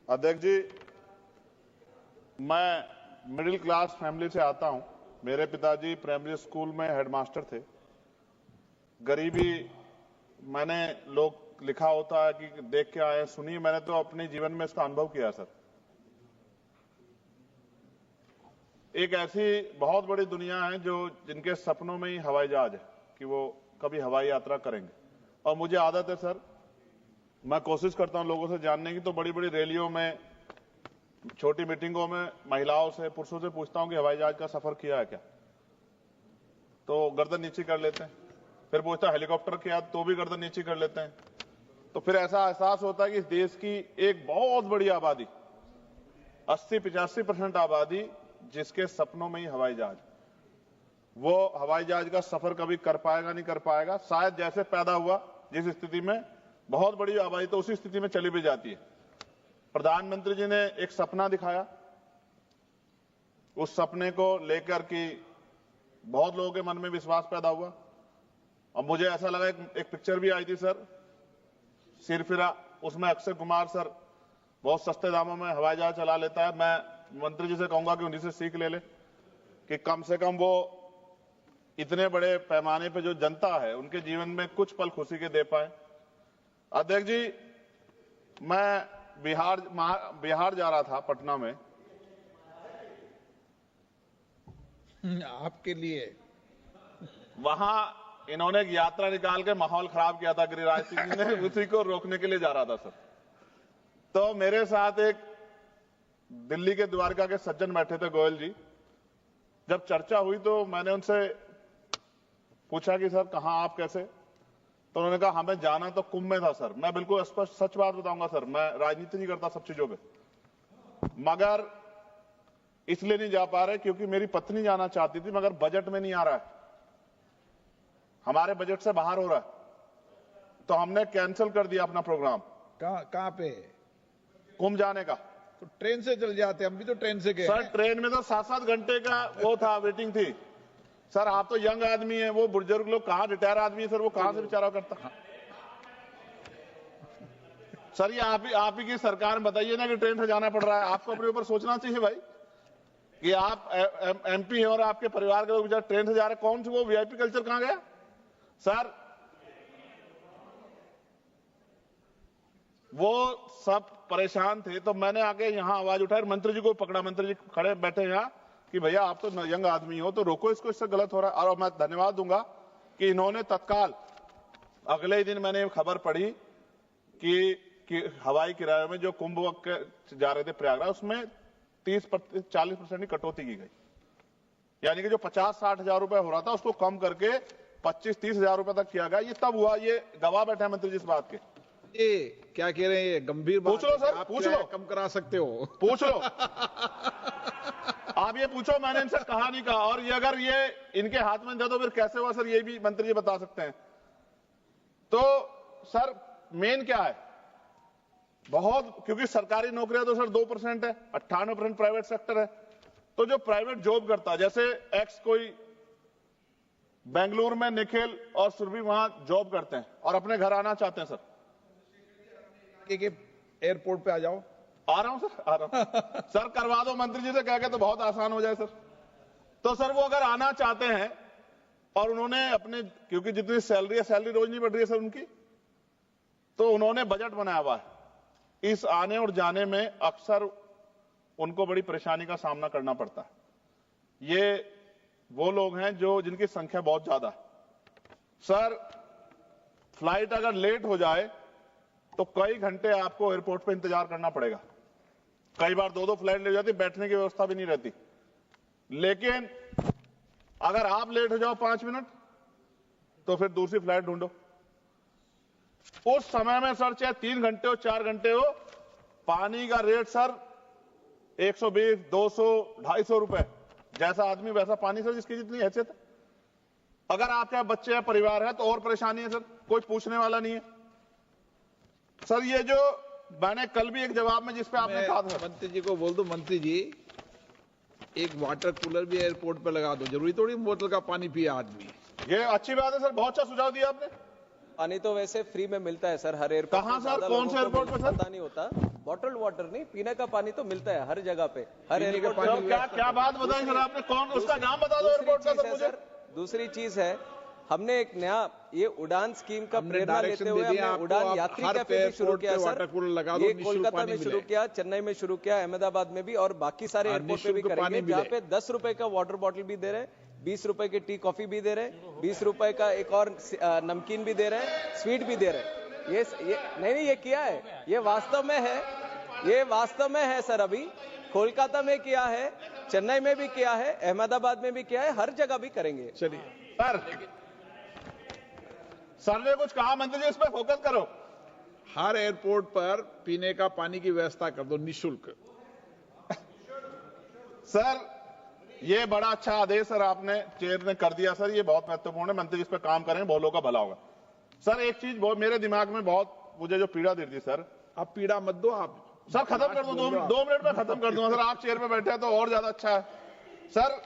अध्यक्ष जी, मैं middle class family से आता हूं। मेरे पिताजी प्राइमरी स्कूल में हेडमास्टर थे। गरीबी मैंने लोग लिखा होता है कि देख के आए, सुनिए, मैंने तो अपने जीवन में इसका अनुभव किया सर। एक ऐसी बहुत बड़ी दुनिया है जो जिनके सपनों में ही हवाई जहाज है कि वो कभी हवाई यात्रा करेंगे। और मुझे आदत है सर, मैं कोशिश करता हूं लोगों से जानने की, तो बड़ी बड़ी रैलियों में, छोटी मीटिंगों में महिलाओं से, पुरुषों से पूछता हूं कि हवाई जहाज का सफर किया है क्या, तो गर्दन नीचे कर लेते हैं। फिर पूछता हेलीकॉप्टर किया, तो भी गर्दन नीचे कर लेते हैं। तो फिर ऐसा एहसास होता है कि इस देश की एक बहुत बड़ी आबादी, 80-85% आबादी, जिसके सपनों में ही हवाई जहाज, वो हवाई जहाज का सफर कभी कर पाएगा नहीं कर पाएगा। शायद जैसे पैदा हुआ जिस स्थिति में, बहुत बड़ी आबादी तो उसी स्थिति में चली भी जाती है। प्रधानमंत्री जी ने एक सपना दिखाया, उस सपने को लेकर के बहुत लोगों के मन में विश्वास पैदा हुआ। और मुझे ऐसा लगा, एक पिक्चर भी आई थी सर, सिरफिरा, उसमें अक्षय कुमार सर बहुत सस्ते दामों में हवाई जहाज चला लेता है। मैं मंत्री जी से कहूंगा कि उन्हीं से सीख ले कि कम से कम वो इतने बड़े पैमाने पे जो जनता है उनके जीवन में कुछ पल खुशी के दे पाए। अध्यक्ष जी, मैं बिहार जा रहा था, पटना में। आपके लिए वहां इन्होंने एक यात्रा निकाल के माहौल खराब किया था गिरिराज सिंह जी ने, उसी को रोकने के लिए जा रहा था सर। तो मेरे साथ एक दिल्ली के द्वारका के सज्जन बैठे थे, गोयल जी। जब चर्चा हुई तो मैंने उनसे पूछा कि सर कहां आप, कैसे? तो उन्होंने कहा हमें जाना तो कुंभ में था सर। मैं बिल्कुल स्पष्ट सच बात बताऊंगा सर, मैं राजनीति नहीं करता सब चीजों पे, मगर इसलिए नहीं जा पा रहे क्योंकि मेरी पत्नी जाना चाहती थी, मगर बजट में नहीं आ रहा है, हमारे बजट से बाहर हो रहा है। तो हमने कैंसिल कर दिया अपना प्रोग्राम। कहां पे? कुंभ जाने का। तो ट्रेन से चल जाते, हम भी तो ट्रेन से गए सर। ट्रेन में तो 7-7 घंटे का वो था, वेटिंग थी सर। आप तो यंग आदमी है, वो बुजुर्ग लोग कहां, रिटायर आदमी है सर, वो कहां से बेचारा करता। सर ये आप ही की सरकार में बताइए ना कि ट्रेन से जाना पड़ रहा है। आपको अपने ऊपर सोचना चाहिए भाई कि आप एमपी हैं और आपके परिवार के लोग बेचारे ट्रेन से जा रहे हैं। कौन सी वो वीआईपी कल्चर कहां गया सर? वो सब परेशान थे, तो मैंने आके यहां आवाज उठाई, मंत्री जी को पकड़ा। मंत्री जी खड़े बैठे यहां कि भैया आप तो यंग आदमी हो, तो रोको इसको, इससे गलत हो रहा है। और मैं धन्यवाद दूंगा कि इन्होंने तत्काल अगले ही दिन मैंने खबर पढ़ी कि हवाई किराए में जो कुंभ जा रहे थे प्रयागराज, उसमें 30-40% की कटौती की गई। यानी कि जो 50-60 हजार रुपए हो रहा था उसको कम करके 25-30 हजार रुपए तक किया गया। ये तब हुआ, ये गवाह बैठे हैं मंत्री जी इस बात के। ये क्या कह रहे हैं? गंभीर बात पूछ लो सर, आप पूछ लो, कम करा सकते हो, पूछ लो। आप ये पूछो, मैंने इनसे कहा नहीं कहा। और ये अगर ये इनके हाथ में दे तो फिर कैसे हुआ सर, ये भी मंत्री जी बता सकते हैं। तो सर मेन क्या है, बहुत, क्योंकि सरकारी नौकरियां तो सर 2% है, 98% प्राइवेट सेक्टर है। तो जो प्राइवेट जॉब करता है, जैसे एक्स कोई बेंगलुरु में निखिल और सुरभि वहां जॉब करते हैं और अपने घर आना चाहते हैं सर, एयरपोर्ट पे आ जाओ। आ रहा हूं सर, आ रहा हूं सर, करवा दो मंत्री जी से कह के, तो बहुत आसान हो जाए सर। तो सर वो अगर आना चाहते हैं और उन्होंने अपने, क्योंकि जितनी सैलरी है, सैलरी रोज नहीं बढ़ रही है सर उनकी, तो उन्होंने बजट बनाया हुआ है। इस आने और जाने में अक्सर उनको बड़ी परेशानी का सामना करना पड़ता है। ये वो लोग हैं जो जिनकी संख्या बहुत ज्यादा है सर। फ्लाइट अगर लेट हो जाए तो कई घंटे आपको एयरपोर्ट पे इंतजार करना पड़ेगा। कई बार 2-2 फ्लाइट ले जाती, बैठने की व्यवस्था भी नहीं रहती। लेकिन अगर आप लेट हो जाओ 5 मिनट, तो फिर दूसरी फ्लाइट ढूंढो। उस समय में सर चाहे 3 घंटे हो, 4 घंटे हो, पानी का रेट सर 120, 200, 250 रुपए। जैसा आदमी वैसा पानी सर, जिसकी जितनी हैसियत है। अगर आपके बच्चे या परिवार है तो और परेशानी है सर, कोई पूछने वाला नहीं है सर। ये जो मैंने कल भी एक जवाब में जिस पे आपने कहा था, मंत्री जी को बोल दो, मंत्री जी एक वाटर कूलर भी एयरपोर्ट पे लगा दो, जरूरी थोड़ी बोतल का पानी पिए आदमी। ये अच्छी बात है सर, बहुत अच्छा सुझाव दिया आपने। पानी तो वैसे फ्री में मिलता है सर, हर एयरपोर्ट कहाँ पे। सर? ज्यादा कौन लोगों से को एयरपोर्ट पे सर? पता नहीं होता। बॉटल्ड वाटर नहीं, पीने का पानी तो मिलता है हर जगह पे, हर पीने का एयरपोर्ट पानी पे। क्या क्या बात बताई सर आपने? कौन, उसका नाम बता दो एयरपोर्ट का सर मुझे। दूसरी चीज है, हमने एक नया ये उड़ान स्कीम का हमने प्रेरणा डायरेक्शन लेते हुए दे दिया हमने आपको, उड़ान आप यात्री हर कैफे भी शुरू एयरपोर्ट किया पे सर। वाटर कूलर लगा दो, ये निःशुल्क कोलकाता पानी में शुरू मिले। किया, चेन्नई में शुरू किया, अहमदाबाद में भी, और बाकी सारे हाँ, एयरपोर्ट पे भी निःशुल्क पानी करेंगे, जहाँ मिले। पे 10 रुपए का वाटर बॉटल भी दे रहे हैं, 20 रुपए की टी कॉफी भी दे रहे हैं, 20 रुपए का एक और नमकीन भी दे रहे हैं, स्वीट भी दे रहे हैं। ये नहीं, ये किया है, ये वास्तव में है, ये वास्तव में है सर। अभी कोलकाता में किया है, चेन्नई में भी किया है, अहमदाबाद में भी किया है, हर जगह भी करेंगे। चलिए सर ने कुछ कहा मंत्री जी, इस पर फोकस करो। हर एयरपोर्ट पर पीने का पानी की व्यवस्था कर दो निःशुल्क। सर ये बड़ा अच्छा आदेश सर आपने चेयर ने कर दिया सर, ये बहुत महत्वपूर्ण है। मंत्री जी इस पर काम करें, बहुत लोगों का भला होगा। सर एक चीज बहुत मेरे दिमाग में बहुत मुझे जो पीड़ा देती है सर, अब पीड़ा मत दो आप सर खत्म कर दो, 2 मिनट में खत्म कर दूंगा सर। आप चेयर पे बैठे हैं तो और ज्यादा अच्छा है सर।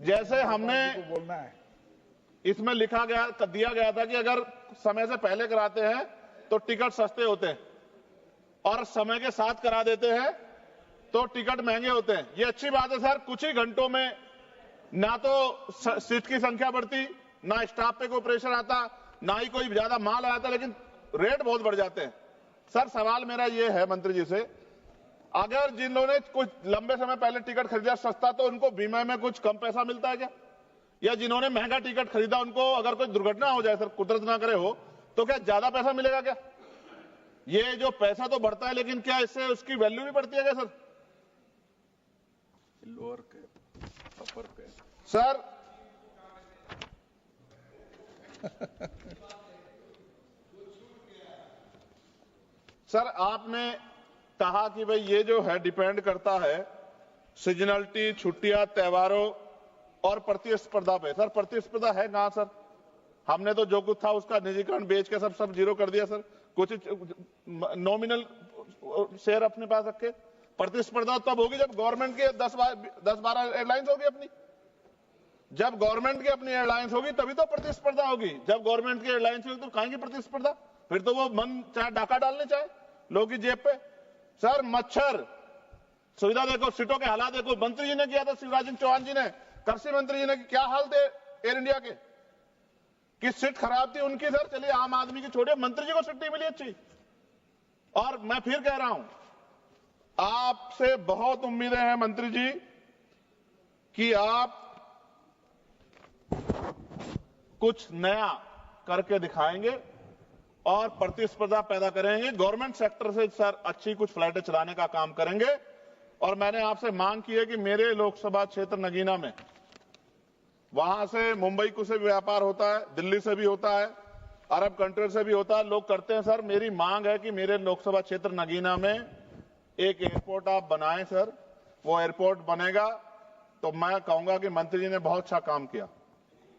जैसे हमने बोलना है, इसमें लिखा गया दिया गया था कि अगर समय से पहले कराते हैं तो टिकट सस्ते होते हैं, और समय के साथ करा देते हैं तो टिकट महंगे होते हैं। ये अच्छी बात है सर। कुछ ही घंटों में ना तो सीट की संख्या बढ़ती, ना स्टाफ पे कोई प्रेशर आता, ना ही कोई ज्यादा माल आता, लेकिन रेट बहुत बढ़ जाते हैं। सर सवाल मेरा ये है मंत्री जी से, अगर जिन लोगों ने कुछ लंबे समय पहले टिकट खरीदा सस्ता, तो उनको बीमा में कुछ कम पैसा मिलता है क्या? या जिन्होंने महंगा टिकट खरीदा उनको अगर कोई दुर्घटना हो जाए सर, कुदरत ना करे हो, तो क्या ज्यादा पैसा मिलेगा क्या? ये जो पैसा तो बढ़ता है, लेकिन क्या इससे उसकी वैल्यू भी बढ़ती है क्या सर? लोअर के अपर पे सर सर आपने कहा कि भाई ये जो है डिपेंड करता है सीजनलिटी, छुट्टियां, त्योहारों और प्रतिस्पर्धा पे। सर प्रतिस्पर्धा है कहां सर? हमने तो जो कुछ था उसका निजीकरण बेच के सब जीरो कर दिया सर। कुछ नॉमिनल शेयर अपने पास रखे। प्रतिस्पर्धा तब होगी जब गवर्नमेंट के 10-12 एयरलाइंस होगी अपनी। जब गवर्नमेंट की अपनी एयरलाइंस होगी तभी तो प्रतिस्पर्धा होगी। जब गवर्नमेंट की एयरलाइंस होगी तो कहां की प्रतिस्पर्धा? फिर तो वो मन चाहे डाका डालने चाहे लोगों की जेब पे। सर मच्छर सुविधा देखो, सीटों के हालात देखो। मंत्री जी ने किया था, शिवराज सिंह चौहान जी ने, कृषि मंत्री जी ने, क्या हाल थे एयर इंडिया के, कि सीट खराब थी उनकी सर। चलिए आम आदमी की छोड़िए, मंत्री जी को सीट नहीं मिली अच्छी। और मैं फिर कह रहा हूं, आपसे बहुत उम्मीदें हैं मंत्री जी कि आप कुछ नया करके दिखाएंगे और प्रतिस्पर्धा पैदा करेंगे। गवर्नमेंट सेक्टर से सर अच्छी कुछ फ्लाइटें चलाने का काम करेंगे। और मैंने आपसे मांग की है कि मेरे लोकसभा क्षेत्र नगीना में, वहां से मुंबई को से भी व्यापार होता है, दिल्ली से भी होता है, अरब कंट्री से भी होता है, लोग करते हैं सर। मेरी मांग है कि मेरे लोकसभा क्षेत्र नगीना में एक एयरपोर्ट आप बनाएं सर। वो एयरपोर्ट बनेगा तो मैं कहूंगा कि मंत्री जी ने बहुत अच्छा काम किया।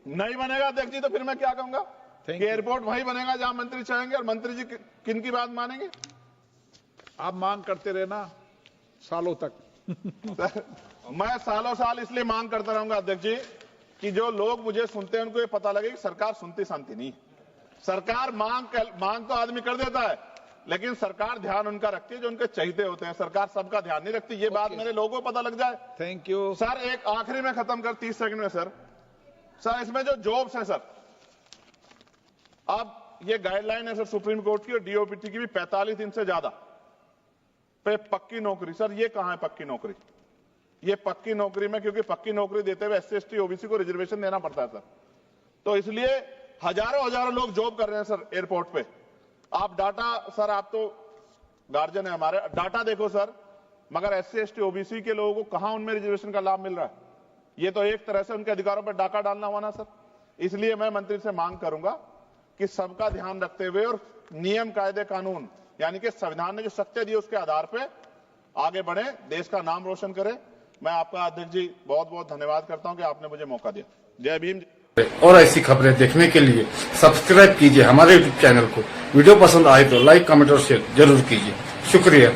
नहीं बनेगा अध्यक्ष जी तो फिर मैं क्या कहूंगा कि एयरपोर्ट वहीं बनेगा जहां मंत्री चाहेंगे। और मंत्री जी किन की बात मानेंगे? आप मांग करते रहना सालों तक। मैं सालों साल इसलिए मांग करता रहूंगा अध्यक्ष जी कि जो लोग मुझे सुनते हैं उनको ये पता लगे कि सरकार सुनती शांति नहीं। सरकार मांग तो आदमी कर देता है, लेकिन सरकार ध्यान उनका रखती है जो उनके चहीते होते हैं। सरकार सबका ध्यान नहीं रखती। ये बात मेरे लोगों को पता लग जाए। थैंक यू सर एक आखिरी में खत्म कर 30 सेकंड में सर इसमें जो जॉब्स है सर, अब ये गाइडलाइन है सर सुप्रीम कोर्ट की और डीओपीटी की भी, 45 दिन से ज्यादा पे पक्की नौकरी। सर ये कहां है पक्की नौकरी? ये पक्की नौकरी में, क्योंकि पक्की नौकरी देते हुए SC ST OBC को रिजर्वेशन देना पड़ता है सर, तो इसलिए हजारों लोग जॉब कर रहे हैं सर एयरपोर्ट पे। आप डाटा सर, आप तो गार्जियन है हमारे, डाटा देखो सर, मगर SC ST OBC के लोगों को कहां उनमें रिजर्वेशन का लाभ मिल रहा है? ये तो एक तरह से उनके अधिकारों पर डाका डालना हुआ ना सर। इसलिए मैं मंत्री से मांग करूंगा कि सबका ध्यान रखते हुए और नियम, कायदे, कानून, यानी कि संविधान ने जो शक्ति दी उसके आधार पे आगे बढ़े, देश का नाम रोशन करें। मैं आपका अध्यक्ष जी बहुत बहुत धन्यवाद करता हूं कि आपने मुझे मौका दिया। जय भीम। और ऐसी खबरें देखने के लिए सब्सक्राइब कीजिए हमारे YouTube चैनल को। वीडियो पसंद आए तो लाइक, कमेंट और शेयर जरूर कीजिए। शुक्रिया।